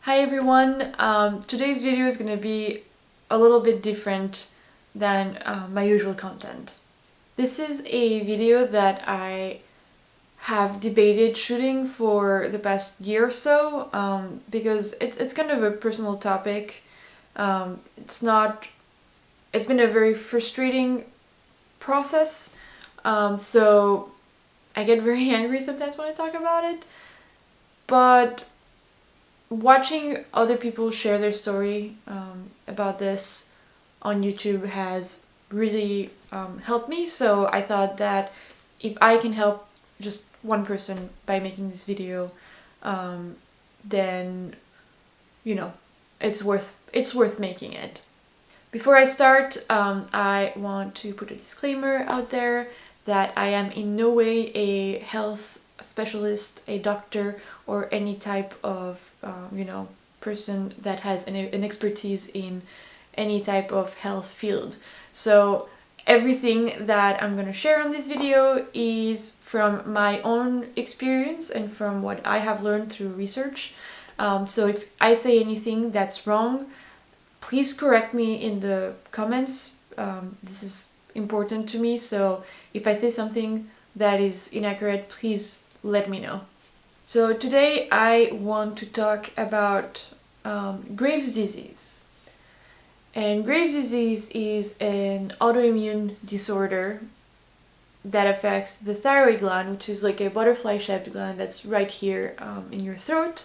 Hi everyone, today's video is going to be a little bit different than my usual content. This is a video that I have debated shooting for the past year or so because it's kind of a personal topic. It's been a very frustrating process, so I get very angry sometimes when I talk about it, but watching other people share their story about this on YouTube has really helped me, so I thought that if I can help just one person by making this video, then it's worth making it. Before I start, I want to put a disclaimer out there that I am in no way a health specialist, a doctor, or any type of person that has an expertise in any type of health field. So everything that I'm gonna share on this video is from my own experience and from what I have learned through research. So if I say anything that's wrong, please correct me in the comments. This is important to me, so if I say something that is inaccurate, please let me know. So today I want to talk about Graves' disease. And Graves' disease is an autoimmune disorder that affects the thyroid gland, which is like a butterfly-shaped gland that's right here in your throat.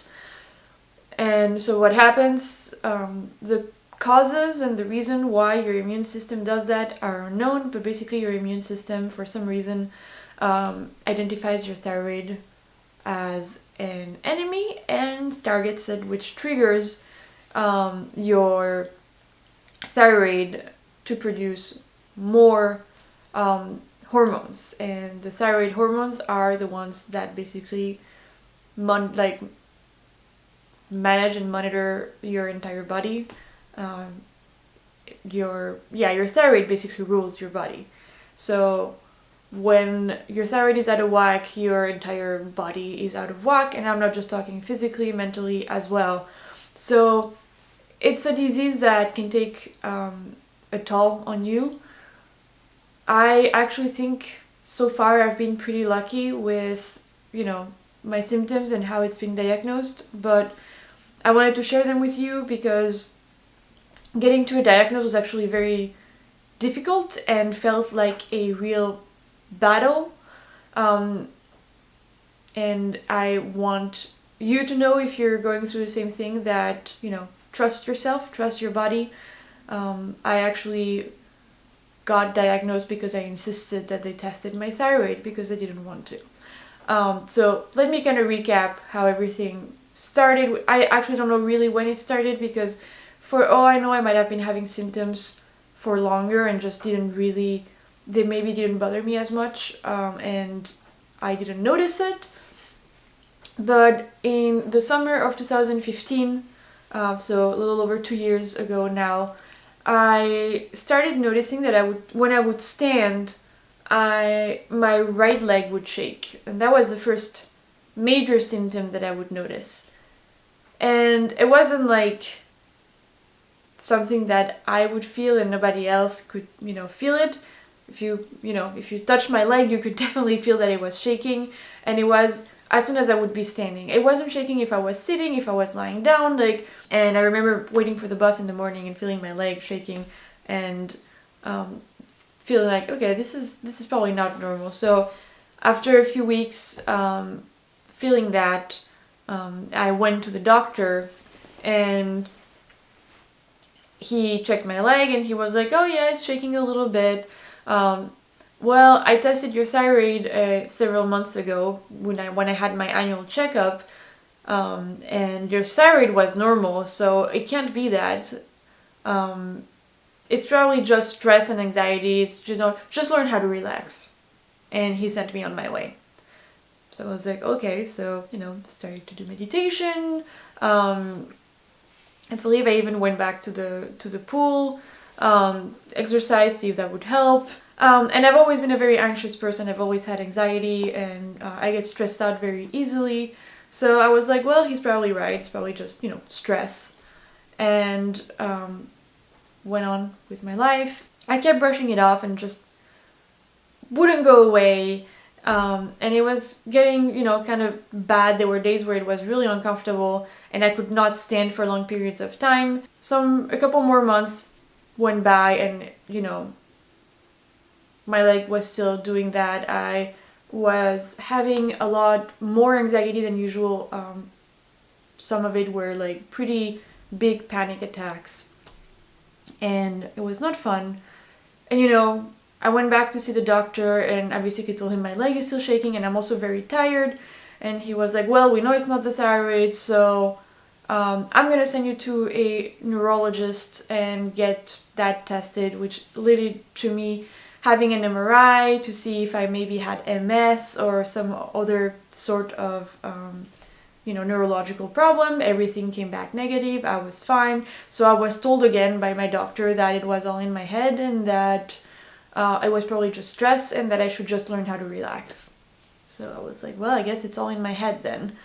And so what happens, the causes and the reason why your immune system does that are unknown, but basically your immune system, for some reason, identifies your thyroid as an enemy and targets it, which triggers your thyroid to produce more hormones. And the thyroid hormones are the ones that basically manage and monitor your entire body. Your thyroid basically rules your body. So when your thyroid is out of whack, your entire body is out of whack, and I'm not just talking physically, mentally as well. So it's a disease that can take a toll on you. I actually think so far I've been pretty lucky with, my symptoms and how it's been diagnosed, but I wanted to share them with you because getting to a diagnosis was actually very difficult and felt like a real battle, and I want you to know, if you're going through the same thing, that trust yourself, trust your body. I actually got diagnosed because I insisted that they tested my thyroid because I didn't want to. So let me kind of recap how everything started. I actually don't know really when it started, because for all I know I might have been having symptoms for longer and just they maybe didn't bother me as much, and I didn't notice it. But in the summer of 2015, so a little over 2 years ago now, I started noticing that when I would stand, my right leg would shake, and that was the first major symptom that I would notice. And it wasn't like something that I would feel and nobody else could, feel it. If you touch my leg, you could definitely feel that it was shaking, and it was as soon as I would be standing. It wasn't shaking if I was sitting, if I was lying down, and I remember waiting for the bus in the morning and feeling my leg shaking and feeling like, okay, this is probably not normal. So after a few weeks feeling that, I went to the doctor, and he checked my leg and he was like, oh yeah, it's shaking a little bit. Well, I tested your thyroid several months ago when I had my annual checkup, and your thyroid was normal, so it can't be that. It's probably just stress and anxiety. It's just learn how to relax. And he sent me on my way. So I was like, okay, so started to do meditation. I believe I even went back to the pool, exercise, see if that would help. And I've always been a very anxious person. I've always had anxiety, and I get stressed out very easily. So I was like, well, he's probably right. It's probably just, you know, stress. And went on with my life. I kept brushing it off and just wouldn't go away. And it was getting, you know, kind of bad. There were days where it was really uncomfortable and I could not stand for long periods of time. A couple more months went by and, you know, my leg was still doing that. I was having a lot more anxiety than usual. Some of it were like pretty big panic attacks. And it was not fun. And you know, I went back to see the doctor and I basically told him my leg is still shaking and I'm also very tired. And he was like, well, we know it's not the thyroid, so I'm gonna send you to a neurologist and get that tested, which led to me having an MRI to see if I maybe had MS or some other sort of you know, neurological problem. Everything came back negative. I was fine. So I was told again by my doctor that it was all in my head and that it was probably just stress and that I should just learn how to relax. So I was like, well, I guess it's all in my head then.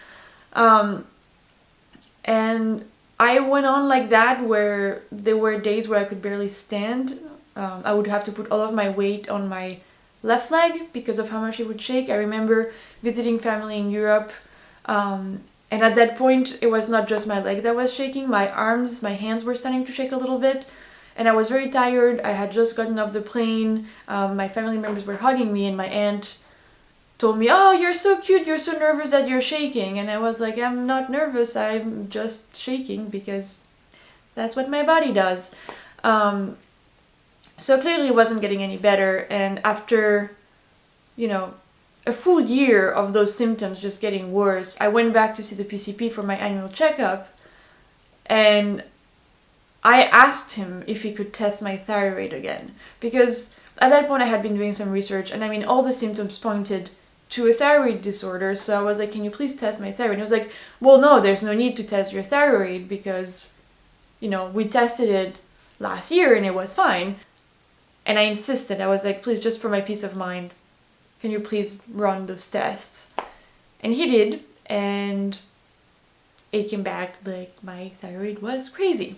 And I went on like that where there were days where I could barely stand. I would have to put all of my weight on my left leg because of how much it would shake. I remember visiting family in Europe. And at that point, it was not just my leg that was shaking, my arms, my hands were starting to shake a little bit. And I was very tired. I had just gotten off the plane. My family members were hugging me and my aunt told me, oh, you're so cute, you're so nervous that you're shaking. And I was like, I'm not nervous, I'm just shaking because that's what my body does. So clearly it wasn't getting any better. And after, you know, a full year of those symptoms just getting worse, I went back to see the PCP for my annual checkup and I asked him if he could test my thyroid again, because at that point I had been doing some research and I mean all the symptoms pointed to a thyroid disorder. So I was like, can you please test my thyroid? And he was like, well, no, there's no need to test your thyroid because, you know, we tested it last year and it was fine. And I insisted. I was like, please, just for my peace of mind, can you please run those tests? And he did, and it came back like my thyroid was crazy.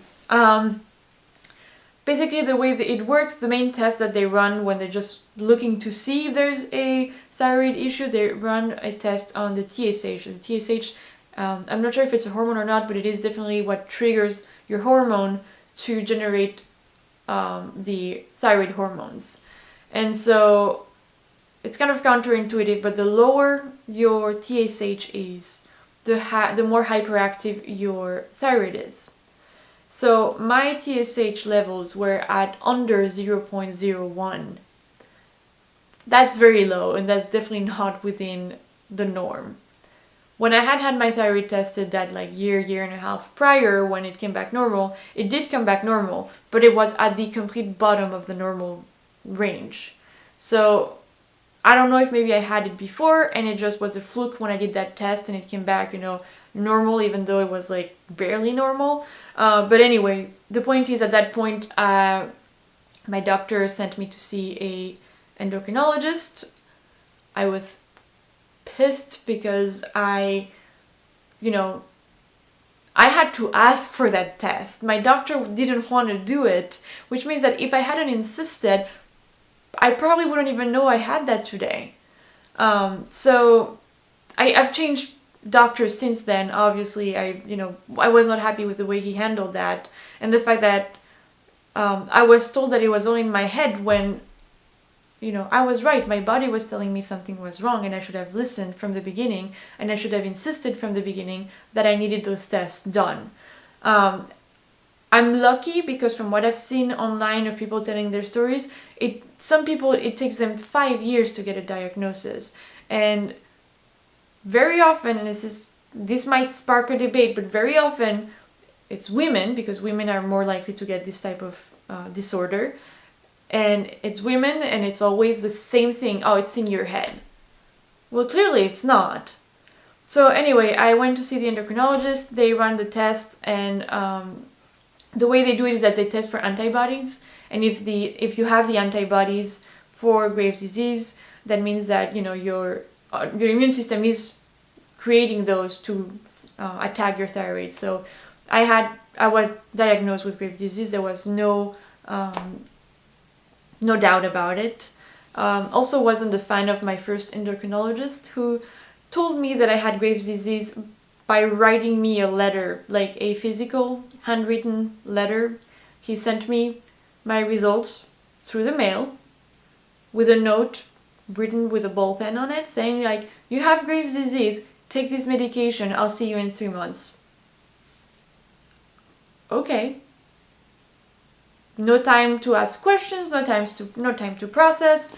Basically the way that it works, the main test that they run when they're just looking to see if there's a thyroid issue, they run a test on the TSH. The TSH, I'm not sure if it's a hormone or not, but it is definitely what triggers your hormone to generate the thyroid hormones. And so it's kind of counterintuitive, but the lower your TSH is, the more hyperactive your thyroid is. So my TSH levels were at under 0.01. That's very low, and that's definitely not within the norm. When I had my thyroid tested that like year and a half prior, when it came back normal, it did come back normal, but it was at the complete bottom of the normal range. So I don't know if maybe I had it before and it just was a fluke when I did that test and it came back, you know, normal, even though it was like barely normal. But anyway, the point is at that point, my doctor sent me to see a endocrinologist. I was pissed because I had to ask for that test. My doctor didn't want to do it, which means that if I hadn't insisted, I probably wouldn't even know I had that today. So I've changed doctors since then. Obviously, I was not happy with the way he handled that, and the fact that I was told that it was only in my head when, I was right. My body was telling me something was wrong and I should have listened from the beginning, and I should have insisted from the beginning that I needed those tests done. I'm lucky because from what I've seen online of people telling their stories, some people, it takes them 5 years to get a diagnosis. And very often, and this might spark a debate, but very often it's women, because women are more likely to get this type of disorder. And it's women, and it's always the same thing. Oh, it's in your head. Well, clearly it's not. So anyway, I went to see the endocrinologist. They run the test, and the way they do it is that they test for antibodies. And if you have the antibodies for Graves' disease, that means that your immune system is creating those to attack your thyroid. So I was diagnosed with Graves' disease. There was no doubt about it. Also wasn't a fan of my first endocrinologist, who told me that I had Graves' disease by writing me a letter, like a physical handwritten letter. He sent me my results through the mail with a note written with a ball pen on it saying like, you have Graves' disease, take this medication, I'll see you in 3 months. Okay. No time to ask questions, no time to process.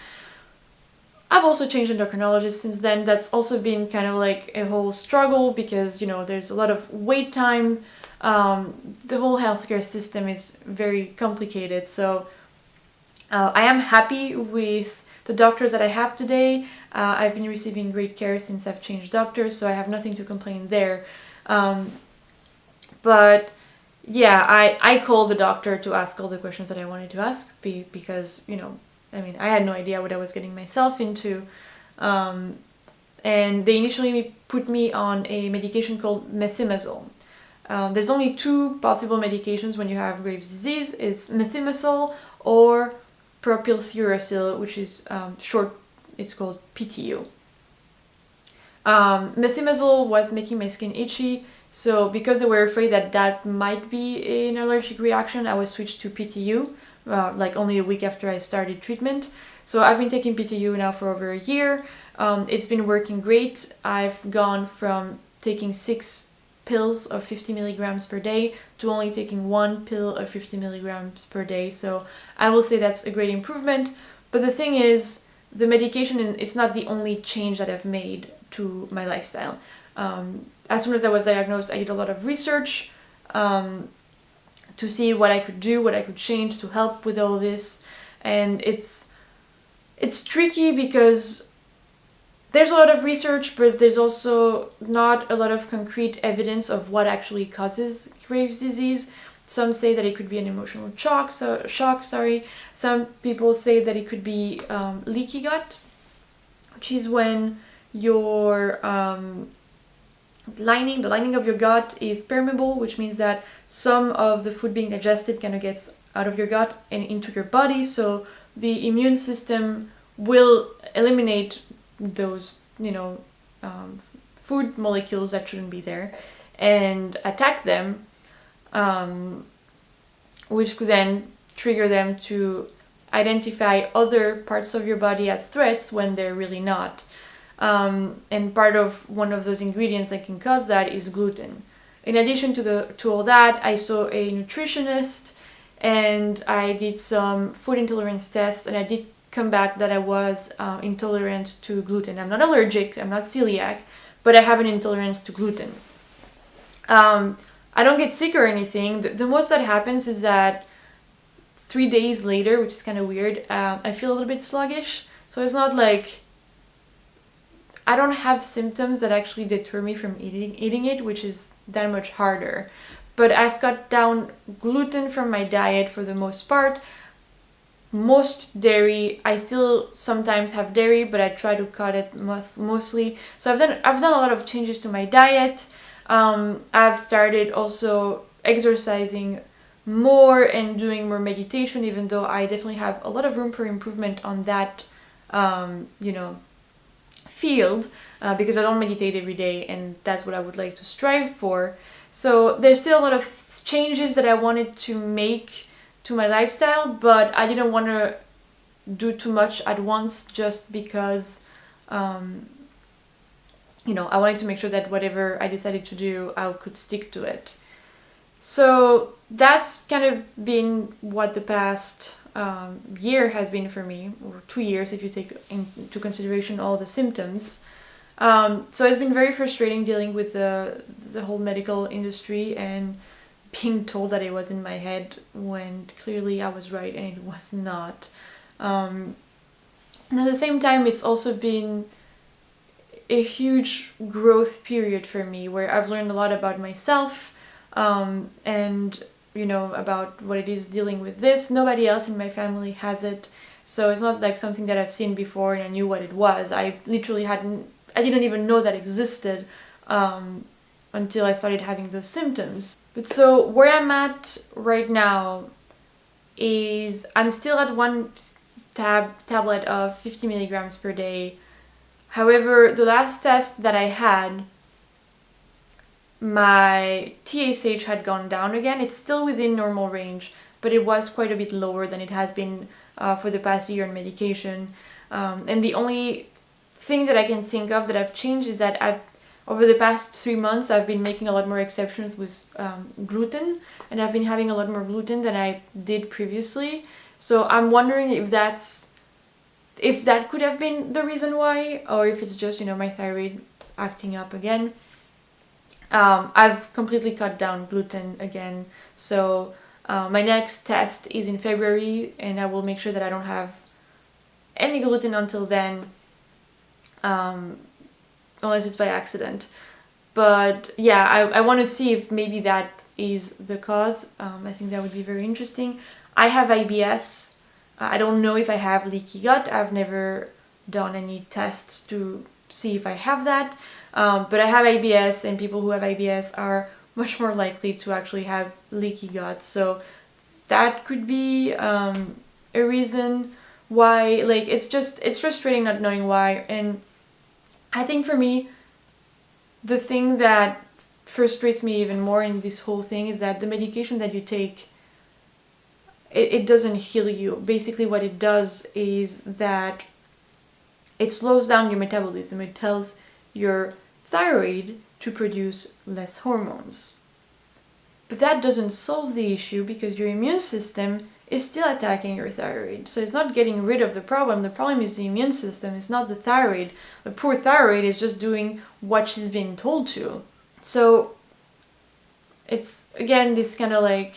I've also changed endocrinologists since then. That's also been kind of like a whole struggle because, you know, there's a lot of wait time. The whole healthcare system is very complicated. So I am happy with the doctors that I have today. I've been receiving great care since I've changed doctors, so I have nothing to complain there. But yeah, I called the doctor to ask all the questions that I wanted to ask because, you know, I mean, I had no idea what I was getting myself into. And they initially put me on a medication called methimazole. There's only 2 possible medications when you have Graves' disease. It's methimazole or propylfuracil, which is it's called PTU. Methimazole was making my skin itchy, so because they were afraid that that might be an allergic reaction, I was switched to PTU, like only a week after I started treatment. So I've been taking PTU now for over a year. It's been working great. I've gone from taking 6 pills of 50 milligrams per day to only taking 1 pill of 50 milligrams per day. So I will say that's a great improvement. But the thing is, the medication, it's not the only change that I've made to my lifestyle. As soon as I was diagnosed, I did a lot of research to see what I could do, what I could change to help with all this. And it's tricky because there's a lot of research, but there's also not a lot of concrete evidence of what actually causes Graves' disease. Some say that it could be an emotional shock. Some people say that it could be leaky gut, which is when your the lining of your gut is permeable, which means that some of the food being digested kind of gets out of your gut and into your body. So the immune system will eliminate those, food molecules that shouldn't be there and attack them, which could then trigger them to identify other parts of your body as threats when they're really not. And part of one of those ingredients that can cause that is gluten. In addition to all that, I saw a nutritionist and I did some food intolerance tests, and I did come back that I was intolerant to gluten. I'm not allergic, I'm not celiac, but I have an intolerance to gluten. I don't get sick or anything. The most that happens is that 3 days later, which is kind of weird, I feel a little bit sluggish. So it's not like I don't have symptoms that actually deter me from eating it, which is that much harder. But I've cut down gluten from my diet for the most part. Most dairy, I still sometimes have dairy, but I try to cut it mostly. So I've done a lot of changes to my diet. I've started also exercising more and doing more meditation, even though I definitely have a lot of room for improvement on that, field, because I don't meditate every day, and that's what I would like to strive for. So there's still a lot of changes that I wanted to make to my lifestyle, but I didn't want to do too much at once just because I wanted to make sure that whatever I decided to do, I could stick to it. So that's kind of been what the past year has been for me, or 2 years if you take into consideration all the symptoms. So it's been very frustrating dealing with the whole medical industry and being told that it was in my head when clearly I was right and it was not. And at the same time, it's also been a huge growth period for me where I've learned a lot about myself, and about what it is dealing with this. Nobody else in my family has it, so it's not like something that I've seen before and I knew what it was. I didn't even know that existed until I started having those symptoms. But so where I'm at right now is I'm still at one tablet of 50 milligrams per day. However, the last test that I had, my TSH had gone down again. It's still within normal range, but it was quite a bit lower than it has been for the past year on medication. And the only thing that I can think of that I've changed is that over the past 3 months, I've been making a lot more exceptions with gluten, and I've been having a lot more gluten than I did previously. So I'm wondering if that could have been the reason why, or if it's just, my thyroid acting up again. I've completely cut down gluten again, so my next test is in February, and I will make sure that I don't have any gluten until then, unless it's by accident. But yeah, I want to see if maybe that is the cause. I think that would be very interesting. I have IBS. I don't know if I have leaky gut. I've never done any tests to see if I have that. But I have IBS, and people who have IBS are much more likely to actually have leaky gut. So that could be a reason why. Like, it's frustrating not knowing why. And I think for me, the thing that frustrates me even more in this whole thing is that the medication that you take, it doesn't heal you. Basically what it does is that it slows down your metabolism. It tells your thyroid to produce less hormones. But that doesn't solve the issue, because your immune system is still attacking your thyroid. So it's not getting rid of the problem. The problem is the immune system. It's not the thyroid. The poor thyroid is just doing what she's being told to. So it's, again, this kind of like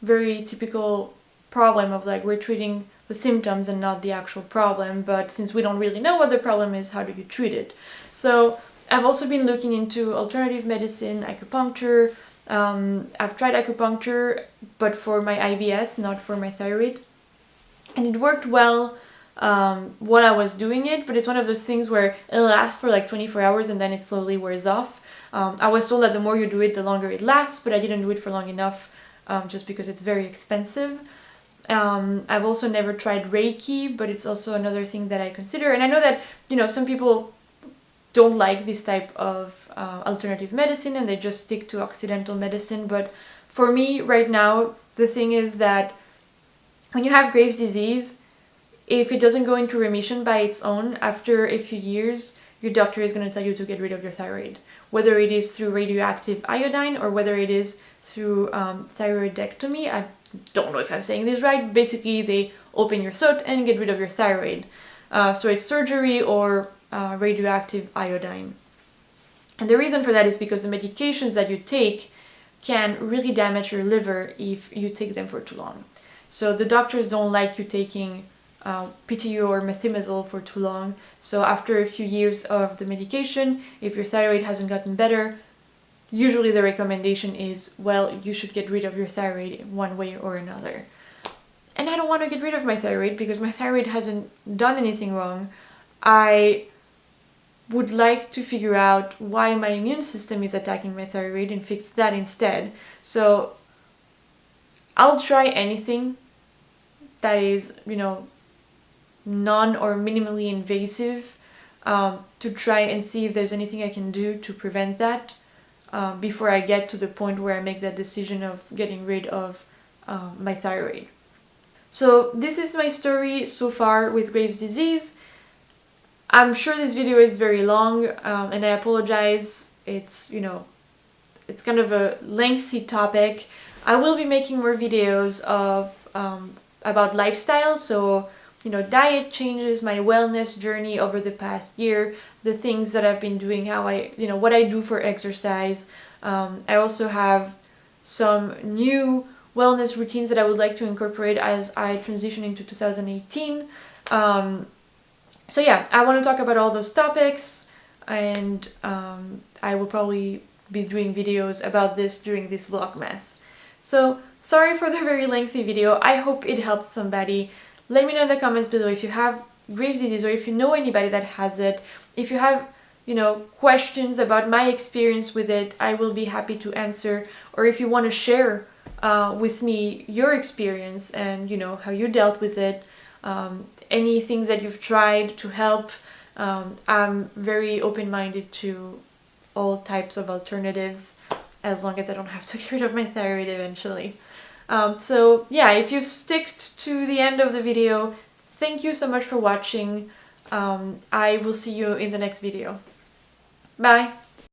very typical problem of like we're treating the symptoms and not the actual problem. But since we don't really know what the problem is, how do you treat it? So I've also been looking into alternative medicine, acupuncture. I've tried acupuncture, but for my IBS, not for my thyroid. And it worked well while I was doing it, but it's one of those things where it lasts for like 24 hours and then it slowly wears off. I was told that the more you do it, the longer it lasts, but I didn't do it for long enough just because it's very expensive. I've also never tried Reiki, but it's also another thing that I consider. And I know that, some people don't like this type of alternative medicine and they just stick to Occidental medicine. But for me right now, the thing is that when you have Graves' disease, if it doesn't go into remission by its own, after a few years, your doctor is going to tell you to get rid of your thyroid. Whether it is through radioactive iodine or whether it is through thyroidectomy. I don't know if I'm saying this right. Basically, they open your throat and get rid of your thyroid. So it's surgery or radioactive iodine. And the reason for that is because the medications that you take can really damage your liver if you take them for too long. So the doctors don't like you taking PTU or methimazole for too long. So after a few years of the medication, if your thyroid hasn't gotten better, usually the recommendation is, well, you should get rid of your thyroid one way or another. And I don't want to get rid of my thyroid because my thyroid hasn't done anything wrong. I would like to figure out why my immune system is attacking my thyroid and fix that instead. So I'll try anything that is, non or minimally invasive to try and see if there's anything I can do to prevent that before I get to the point where I make that decision of getting rid of my thyroid. So this is my story so far with Graves' disease. I'm sure this video is very long and I apologize. It's kind of a lengthy topic. I will be making more videos about lifestyle, so diet changes, my wellness journey over the past year, the things that I've been doing, how what I do for exercise. I also have some new wellness routines that I would like to incorporate as I transition into 2018. So yeah, I want to talk about all those topics, and I will probably be doing videos about this during this Vlogmas. So sorry for the very lengthy video. I hope it helped somebody. Let me know in the comments below if you have Graves' disease or if you know anybody that has it. If you have questions about my experience with it, I will be happy to answer. Or if you want to share with me your experience and how you dealt with it, any things that you've tried to help, I'm very open-minded to all types of alternatives, as long as I don't have to get rid of my thyroid eventually. So yeah, if you've sticked to the end of the video, thank you so much for watching. I will see you in the next video. Bye!